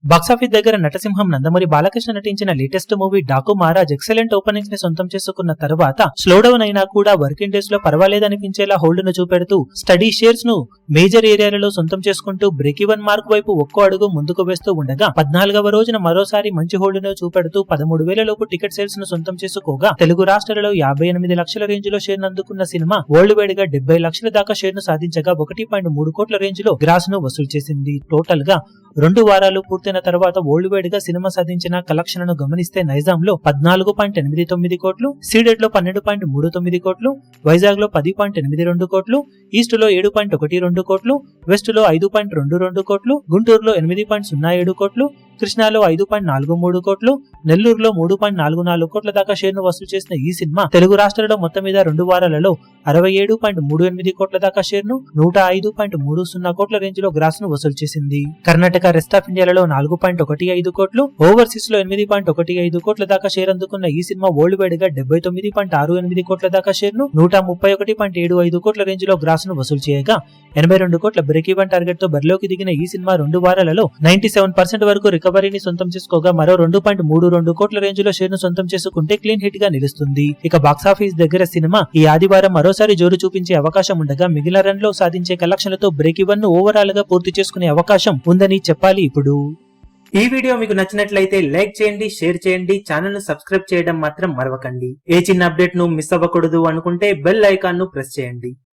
Box office దగ్గర నటసింహం నందమూరి బాలకృష్ణ నటించిన latest movie Daaku Maharaj excellent openings ని సొంతం చేసుకున్న తర్వాత స్లో డౌన్ అయినా కూడా వర్కింగ్ డేస్ లో పర్వాలేదనిపించేలా హోల్డ్ ను చూపెడుతూ స్టడీ షేర్స్ ను మేజర్ ఏరియాలలో సొంతం చేసుకుంటూ బ్రేక్ ఈవెన్ మార్క్ వైపు ఒక్కో అడుగు ముందుకు వేస్తూ ఉండగా 14వ రోజున మరోసారి మంచి హోల్డ్ ను చూపెడుతూ 13,000 లోపు టికెట్ సేల్స్ ను సొంతం చేసుకోగా తెలుగు రాష్ట్రాలలో 58 లక్షల రేంజ్ లో షేర్ అందుకున్న సినిమా వరల్డ్ వైడ్ గా 70 లక్షల దాకా షేర్ ను సాధించగా 1.3 కోట్ల రేంజ్ లో గ్రాస్ ను వసూలు చేసింది. టోటల్ గా 2 వారాలు పూర్తయిన తర్వాత వరల్డ్ వైడ్ గా సినిమా సాధించిన కలెక్షన్లను గమనిస్తే నైజాంలో 14.89 కోట్లు, సీడెడ్ లో 12.39 కోట్లు, వైజాగ్ లో 10.82 కోట్లు, ఈస్ట్ లో 7.12 కోట్లు, వెస్ట్ లో 5.22 కోట్లు, గుంటూరులో 8.07 కోట్లు, కృష్ణాలో 5.43 కోట్లు, నెల్లూరులో 3.44 కోట్ల దాకా షేర్ ను వసూలు చేసిన ఈ సినిమా తెలుగు రాష్ట్రాలలో మొత్తం మీద 2 వారాలలో 67.38 కోట్ల దాకా షేర్ ను 105.30 కోట్ల రేంజ్ లో గ్రాస్ ను వసూలు చేసింది. కర్ణాటక, రెస్ట్ ఆఫ్ ఇండియాలో 4.15 కోట్లు, ఓవర్సీస్ లో 8.15 కోట్ల దాకా షేర్ అందుకున్న ఈ సినిమా వరల్డ్ వైడ్ గా 79.68 కోట్ల దాకా షేర్ ను 131.75 కోట్ల రేంజ్ లో గ్రాస్ ను వసూలు చేయగా 82 కోట్ల బ్రేక్ ఈవెన్ టార్గెట్ తో బరిలోకి దిగిన ఈ సినిమా 2 వారాలలో 97% వరకు రికవరీని సొంతం చేసుకోగా మరో 2.32 కోట్ల రేంజ్ లో షేర్ ను సొంతం చేసుకుంటే క్లీన్ హిట్ గా నిలుస్తుంది. ఇక బాక్సాఫీస్ దగ్గర సినిమా ఈ ఆదివారం మరోసారి జోరు చూపించే అవకాశం ఉండగా మిగిలిన రన్ లో సాధించే కలెక్షన్లతో బ్రేక్ ఈవెన్ ను ఓవరాల్ గా పూర్తి చేసుకునే అవకాశం ఉందని చెప్పాలి. ఇప్పుడు ఈ వీడియో మీకు నచ్చినట్లయితే లైక్ చేయండి, షేర్ చేయండి, ఛానల్ ను సబ్స్క్రైబ్ చేయడం మాత్రం మరవకండి. ఏ చిన్న అప్డేట్ ను మిస్ అవ్వకూడదు అనుకుంటే బెల్ ఐకాన్ ను ప్రెస్ చేయండి.